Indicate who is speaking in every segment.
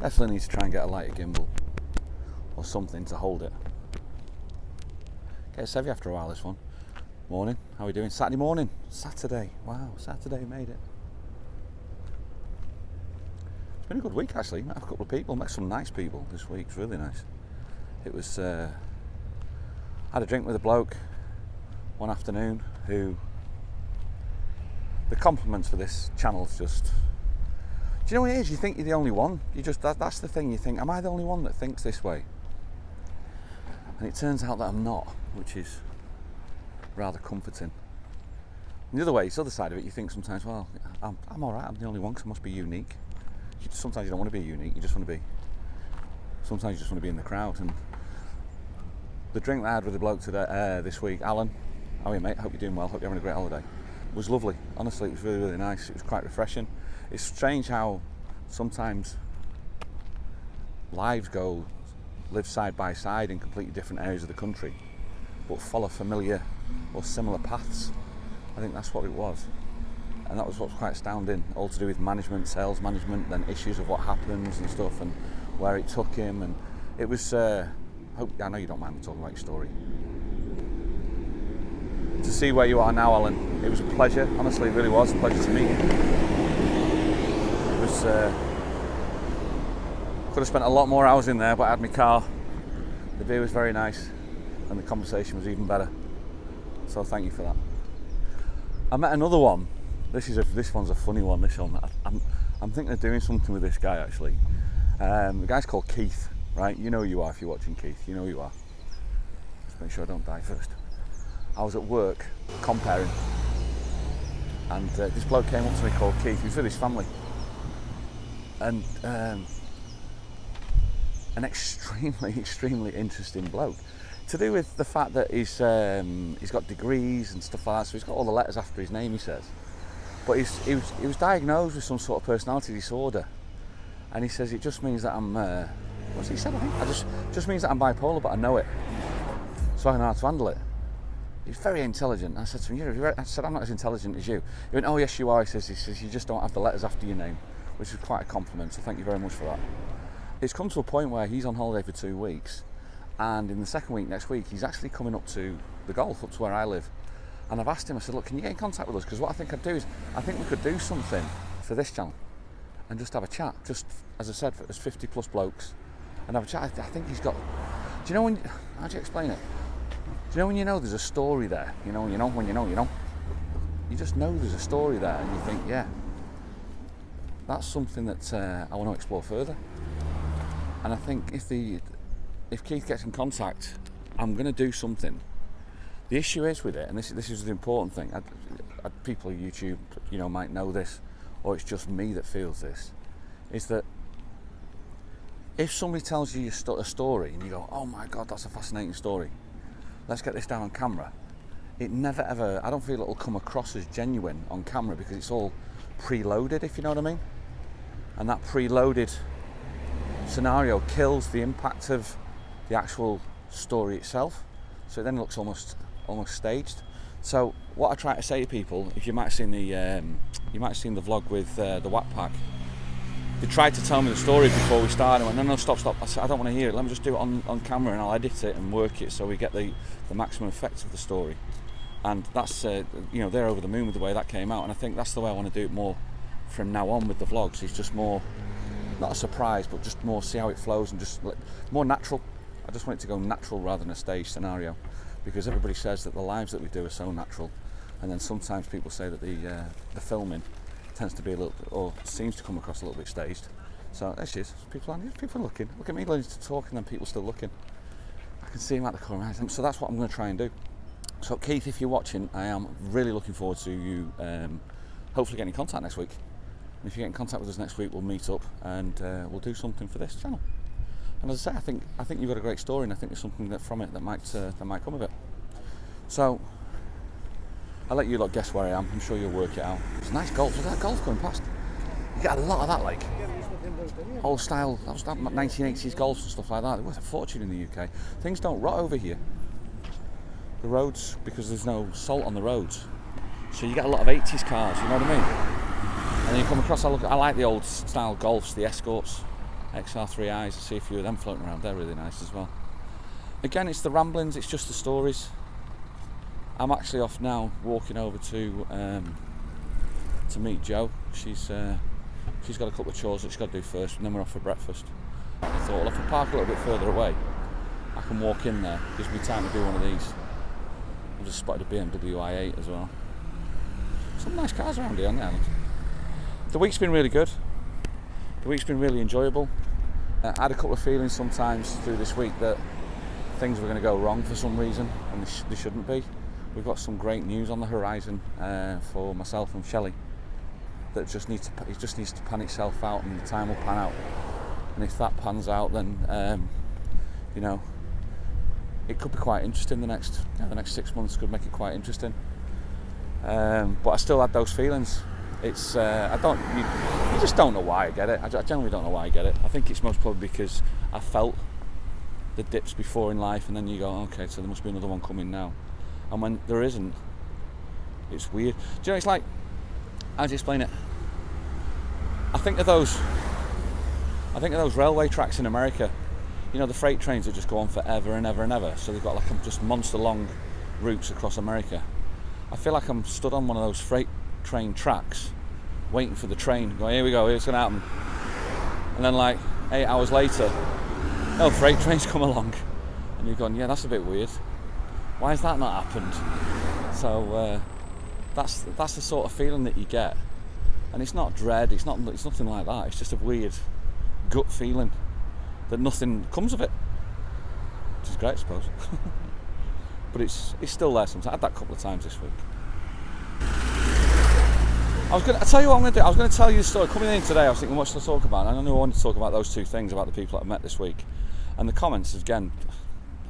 Speaker 1: Definitely need to try and get a lighter gimbal or something to hold it. Gets heavy after a while, this one. Morning, how are we doing? Saturday morning, Saturday. Wow, Saturday, made it. It's been a good week actually. Met a couple of people, met some nice people this week. It's really nice. It was, I had a drink with a bloke one afternoon who, the compliments for this channel is just, do you know what it is? You think you're the only one. You just, that's the thing, you think, am I the only one that thinks this way? And it turns out that I'm not, which is rather comforting. And the other way, it's the other side of it, you think sometimes, well, I'm alright, I'm the only one because I must be unique. Sometimes you don't want to be unique, you just want to be, sometimes you just want to be in the crowd. And the drink that I had with the bloke today, this week, Alan, how are you mate? Hope you're doing well, hope you're having a great holiday. It was lovely, honestly, it was really, really nice. It was quite refreshing. It's strange how sometimes lives live side by side in completely different areas of the country, but follow familiar or similar paths. I think that's what it was. And that was what's quite astounding, all to do with management, sales management, then issues of what happens and stuff and where it took him. And it was, I know you don't mind me talking about your story. To see where you are now, Alan, it was a pleasure, honestly, it really was a pleasure to meet you. It was, could have spent a lot more hours in there, but I had my car. The beer was very nice and the conversation was even better. So thank you for that. I met another one. This one's a funny one. This one, I'm thinking of doing something with this guy actually. The guy's called Keith, right? You know who you are if you're watching, Keith. You know who you are. Just make sure I don't die first. I was at work comparing, and this bloke came up to me called Keith. He was with his family, and an extremely interesting bloke. To do with the fact that he's got degrees and stuff like that, so he's got all the letters after his name, he says. But he was diagnosed with some sort of personality disorder, and he says it just means that I'm what's he said? I think just means that I'm bipolar, but I know it, so I know how to handle it. He's very intelligent. I said to him, I'm not as intelligent as you. He went, oh yes you are. He says you just don't have the letters after your name, which is quite a compliment. So thank you very much for that. It's come to a point where he's on holiday for 2 weeks, and in the second week next week he's actually coming up to the Gulf, up to where I live. And I've asked him, I said, look, can you get in contact with us? Because what I think I'd do is, I think we could do something for this channel and just have a chat. Just, as I said, as 50 plus blokes and have a chat. I think he's got, do you know when, how do you explain it? Do you know when you know there's a story there? You know. You just know there's a story there and you think, yeah, that's something that I want to explore further. And I think if Keith gets in contact, I'm going to do something. The issue is with it, and this is the important thing, people on YouTube, might know this, or it's just me that feels this, is that if somebody tells you a story and you go, oh my God, that's a fascinating story, let's get this down on camera, it never ever, I don't feel it'll come across as genuine on camera because it's all preloaded, if you know what I mean. And that preloaded scenario kills the impact of the actual story itself, so it then looks almost staged. So what I try to say to people, if you might have seen the vlog with the Watt Pack, they tried to tell me the story before we started. I went, no, stop. I said, I don't want to hear it. Let me just do it on camera and I'll edit it and work it so we get the maximum effect of the story. And that's they're over the moon with the way that came out. And I think that's the way I want to do it more from now on with the vlogs. It's just more, not a surprise, but just more see how it flows and just more natural. I just want it to go natural rather than a staged scenario, because everybody says that the lives that we do are so natural, and then sometimes people say that the filming tends to be a little, or seems to come across a little bit staged. So there she is. People are looking. Look at me learning to talk, and then people still looking. I can see them at the corner of my eyes. So that's what I'm going to try and do. So Keith, if you're watching, I am really looking forward to you hopefully getting in contact next week. And if you get in contact with us next week, we'll meet up and we'll do something for this channel. And as I say, I think you've got a great story, and I think there's something that from it that might come of it. So I'll let you lot guess where I am. I'm sure you'll work it out. It's a nice golf. Look at that golf going past. You get a lot of that, like old style. That was 1980s golfs and stuff like that. They're worth a fortune in the UK. Things don't rot over here. The roads, because there's no salt on the roads, so you get a lot of 80s cars. You know what I mean? And then you come across. I like the old style golfs, the Escorts. XR3Is. I see a few of them floating around. They're really nice as well. Again, it's the ramblings. It's just the stories. I'm actually off now, walking over to meet Jo. She's got a couple of chores that she's got to do first, and then we're off for breakfast. I thought, well, if I park a little bit further away, I can walk in there. Gives me time to do one of these. I've just spotted a BMW i8 as well. Some nice cars around here on the island. The week's been really good. The week's been really enjoyable. I had a couple of feelings sometimes through this week that things were going to go wrong for some reason, and they shouldn't be. We've got some great news on the horizon for myself and Shelley that just needs to pan itself out, and the time will pan out. And if that pans out, then it could be quite interesting. The next 6 months could make it quite interesting. But I still had those feelings. It's you just don't know why I get it. I generally don't know why I get it. I think it's most probably because I felt the dips before in life, and then you go, okay, so there must be another one coming now. And when there isn't, it's weird. Do you know, it's like, how do you explain it? I think of those railway tracks in America. You know, the freight trains that just go on forever and ever and ever. So they've got like just monster long routes across America. I feel like I'm stood on one of those freight train tracks, waiting for the train. Going, here we go, it's going to happen. And then like 8 hours later, no freight train's come along, and you're going, yeah, that's a bit weird. Why has that not happened? So that's the sort of feeling that you get, and it's not dread. It's nothing like that. It's just a weird gut feeling that nothing comes of it, which is great, I suppose. But it's still there sometimes. I had that a couple of times this week. I tell you what I'm going to do. I was going to tell you the story. Coming in today, I was thinking, what should I talk about? And I knew I wanted to talk about those two things, about the people that I met this week. And the comments, again,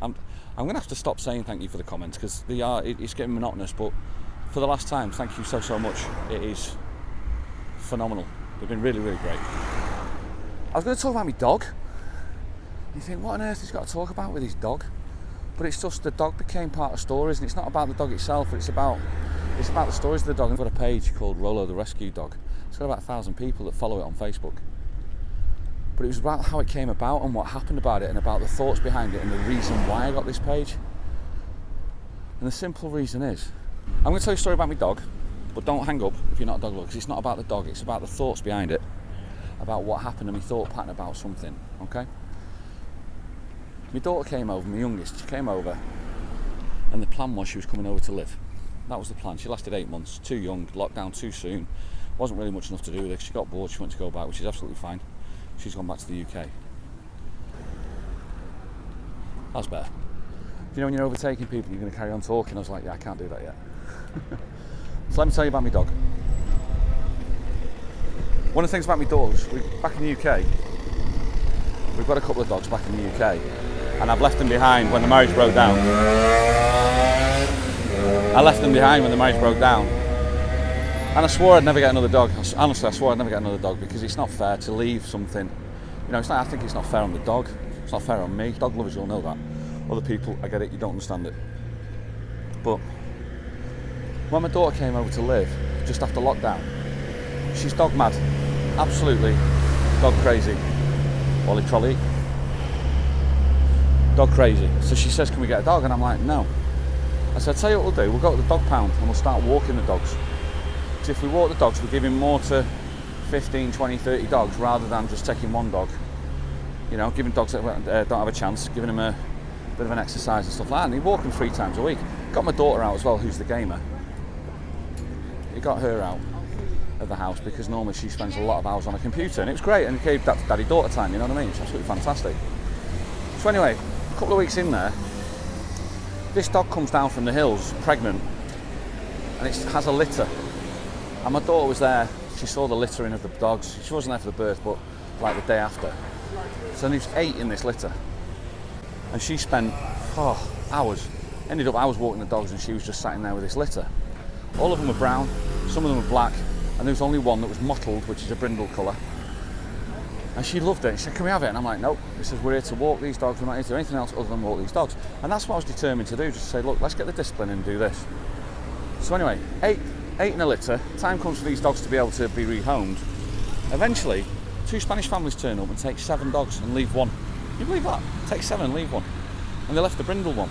Speaker 1: I'm going to have to stop saying thank you for the comments, because it's getting monotonous. But for the last time, thank you so much. It is phenomenal. They've been really, really great. I was going to talk about my dog. You think, what on earth has he got to talk about with his dog? But it's just the dog became part of stories, and it's not about the dog itself, but it's about the stories of the dog. I've got a page called Rolo the Rescue Dog. It's got about 1,000 people that follow it on Facebook. But it was about how it came about and what happened about it, and about the thoughts behind it and the reason why I got this page. And the simple reason is, I'm going to tell you a story about my dog, but don't hang up if you're not a dog lover, because it's not about the dog, it's about the thoughts behind it, about what happened and my thought pattern about something, okay? My daughter came over, my youngest, she came over, and the plan was she was coming over to live. That was the plan. She lasted 8 months, too young, locked down too soon, wasn't really much enough to do with it. She got bored, she went to go back, which is absolutely fine. She's gone back to the UK. That's better. You know, when you're overtaking people, you're going to carry on talking. I was like, yeah, I can't do that yet. So let me tell you about my dog. One of the things about my dogs, back in the UK, we've got a couple of dogs back in the UK, and I've left them behind when the marriage broke down. And I swore I'd never get another dog. Honestly, I swore I'd never get another dog, because it's not fair to leave something. You know, I think it's not fair on the dog. It's not fair on me. Dog lovers, you'll know that. Other people, I get it, you don't understand it. But when my daughter came over to live, just after lockdown, she's dog mad. Absolutely dog crazy. Wally trolley. Dog crazy. So she says, can we get a dog? And I'm like, no. I said, I'll tell you what we'll do. We'll go to the dog pound and we'll start walking the dogs. Because if we walk the dogs, we're giving more to 15, 20, 30 dogs rather than just taking one dog. You know, giving dogs that don't have a chance, giving them a bit of an exercise and stuff like that. And you walk them 3 times a week. Got my daughter out as well, who's the gamer. He got her out of the house because normally she spends a lot of hours on a computer, and it was great, and it gave that daddy-daughter time, you know what I mean? It's absolutely fantastic. So anyway, a couple of weeks in there, this dog comes down from the hills, pregnant, and it has a litter. And my daughter was there, she saw the littering of the dogs. She wasn't there for the birth, but like the day after. So there was 8 in this litter. And she spent hours. Ended up, I was walking the dogs and she was just sat in there with this litter. All of them were brown, some of them were black, and there was only one that was mottled, which is a brindle colour. And she loved it. She said, can we have it? And I'm like, nope. She says, we're here to walk these dogs, we're not here to do anything else other than walk these dogs. And that's what I was determined to do, just to say, look, let's get the discipline and do this. So anyway, 8 in a litter. Time comes for these dogs to be able to be rehomed. Eventually, 2 Spanish families turn up and take 7 dogs and leave 1. You believe that? Take 7 and leave 1. And they left the brindle one.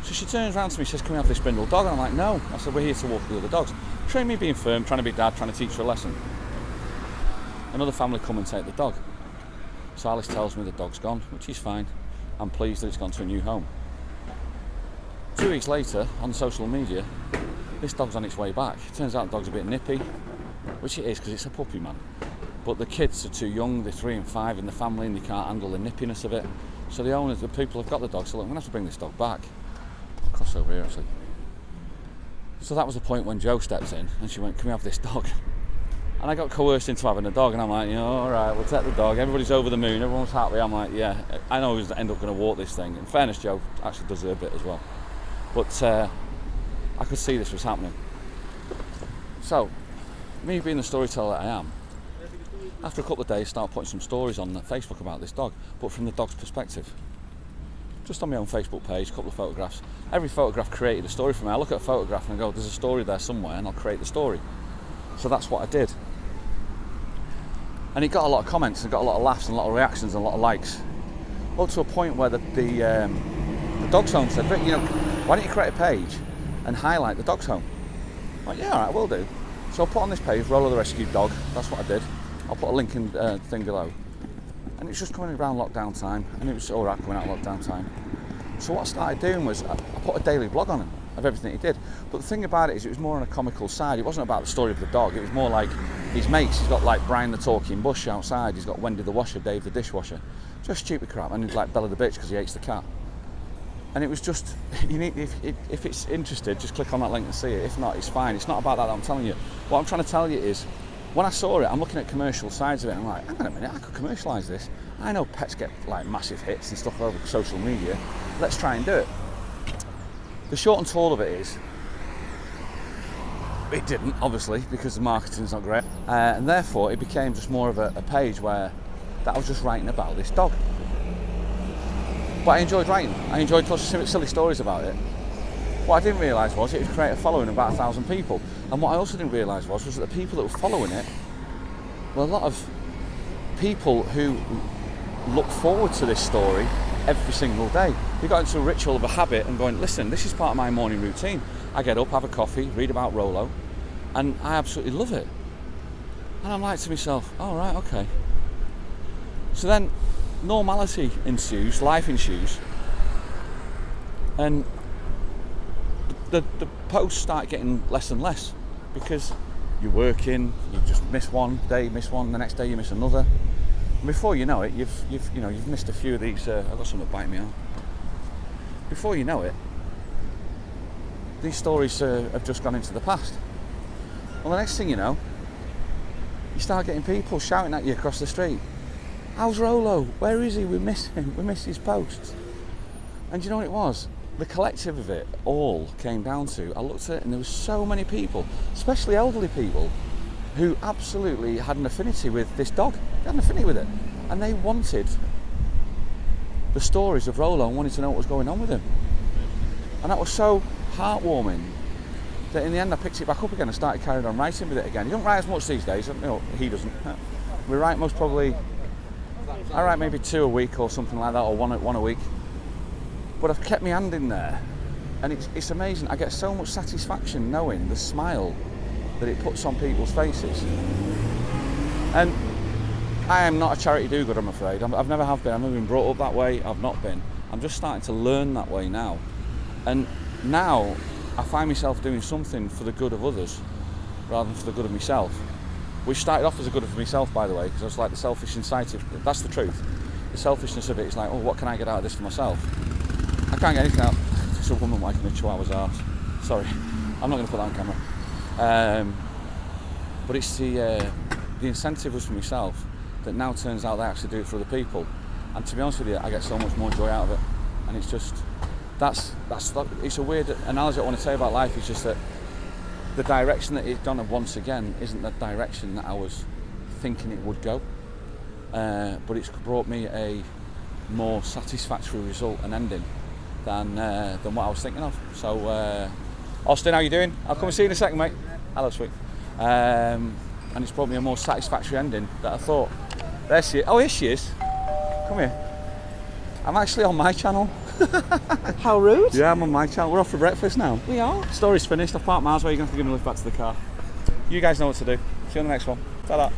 Speaker 1: So she turns around to me and says, can we have this brindle dog? And I'm like, no. I said, we're here to walk the other dogs. Train me being firm, trying to be dad, trying to teach her a lesson. Another family come and take the dog. So Alice tells me the dog's gone, which is fine. I'm pleased that it's gone to a new home. 2 weeks later, on social media, this dog's on its way back. It turns out the dog's a bit nippy, which it is because it's a puppy, man. But the kids are too young, they're 3 and 5 in the family and they can't handle the nippiness of it. So the owners, the people who've got the dog, said, look, I'm going to have to bring this dog back. I'll cross over here actually. So that was the point when Jo stepped in and she went, can we have this dog? And I got coerced into having a dog and I'm like, alright, we'll take the dog. Everybody's over the moon, everyone's happy. I'm like, yeah, I know who's end up going to walk this thing. In fairness, Jo actually does her bit as well. But I could see this was happening. So, me being the storyteller that I am, after a couple of days, start putting some stories on Facebook about this dog, but from the dog's perspective. Just on my own Facebook page, a couple of photographs. Every photograph created a story for me. I look at a photograph and I go, there's a story there somewhere, and I'll create the story. So that's what I did. And it got a lot of comments, and got a lot of laughs, and a lot of reactions, and a lot of likes. Up to a point where the dog's home said, Rick, why don't you create a page and highlight the dog's home? I'm like, yeah, alright, I will do. So I put on this page, Rolo the Rescued Dog. That's what I did. I'll put a link in thing below. And it's just coming around lockdown time, and it was alright coming out of lockdown time. So what I started doing was I put a daily blog on him of everything he did. But the thing about it is it was more on a comical side. It wasn't about the story of the dog. It was more like his mates. He's got like Brian the Talking Bush outside. He's got Wendy the Washer, Dave the Dishwasher. Just stupid crap. And he's like Bella the Bitch because he hates the cat. And it was just, if it's interested, just click on that link and see it. If not, it's fine. It's not about that I'm telling you. What I'm trying to tell you is, when I saw it, I'm looking at commercial sides of it, and I'm like, hang on a minute, I could commercialise this. I know pets get like massive hits and stuff over social media. Let's try and do it. The short and tall of it is, it didn't, obviously, because the marketing's not great. And therefore, it became just more of a page where that I was just writing about this dog. But I enjoyed writing. I enjoyed telling silly stories about it. What I didn't realise was it would create a following of about 1,000 people. And what I also didn't realise was that the people that were following it were a lot of people who look forward to this story every single day. We got into a ritual of a habit and going, listen, this is part of my morning routine. I get up, have a coffee, read about Rolo, and I absolutely love it. And I'm like to myself, all right, okay. So then normality ensues, life ensues, and the posts start getting less and less because you're working, you just miss one day, miss one, the next day you miss another. And before you know it, you've missed a few of these. I've got something biting me out. Before you know it, these stories have just gone into the past. Well, the next thing you know, you start getting people shouting at you across the street. How's Rolo? Where is he? We miss him. We miss his posts. And do you know what it was? The collective of it all came down to, I looked at it and there were so many people, especially elderly people, who absolutely had an affinity with this dog. They had an affinity with it. And they wanted the stories of Rolo and wanted to know what was going on with him. And that was so heartwarming that in the end I picked it back up again and started carrying on writing with it again. He doesn't write as much these days, he doesn't. We write most probably, I write maybe 2 a week or something like that, or one a week. But I've kept my hand in there, and it's amazing. I get so much satisfaction knowing the smile that it puts on people's faces. And I am not a charity do-gooder, I'm afraid. I've never have been. I've never been brought up that way. I've not been. I'm just starting to learn that way now. And now I find myself doing something for the good of others rather than for the good of myself. Which started off as a good of myself, by the way, because I was like the selfish inside of, that's the truth. The selfishness of it is like, oh, what can I get out of this for myself? I can't get anything out. It's a woman liking a chihuahua's arse. Sorry, I'm not going to put that on camera. But it's the incentive was for myself that now turns out they actually do it for other people. And to be honest with you, I get so much more joy out of it. And it's just, it's a weird analogy I want to say about life. Is just that the direction that it's gone once again isn't the direction that I was thinking it would go. But it's brought me a more satisfactory result and ending than what I was thinking of. So, Austin, how you doing? I'll come and see you in a second, mate. Hello, sweet. and it's brought me a more satisfactory ending that I thought. There she is. Oh, here she is. Come here. I'm actually on my channel.
Speaker 2: How rude.
Speaker 1: Yeah, I'm on my channel. We're off for breakfast now.
Speaker 2: We are.
Speaker 1: Story's finished. I've parked miles away. You're going to have to give me a lift back to the car. You guys know what to do. See you on the next one. Ta-da.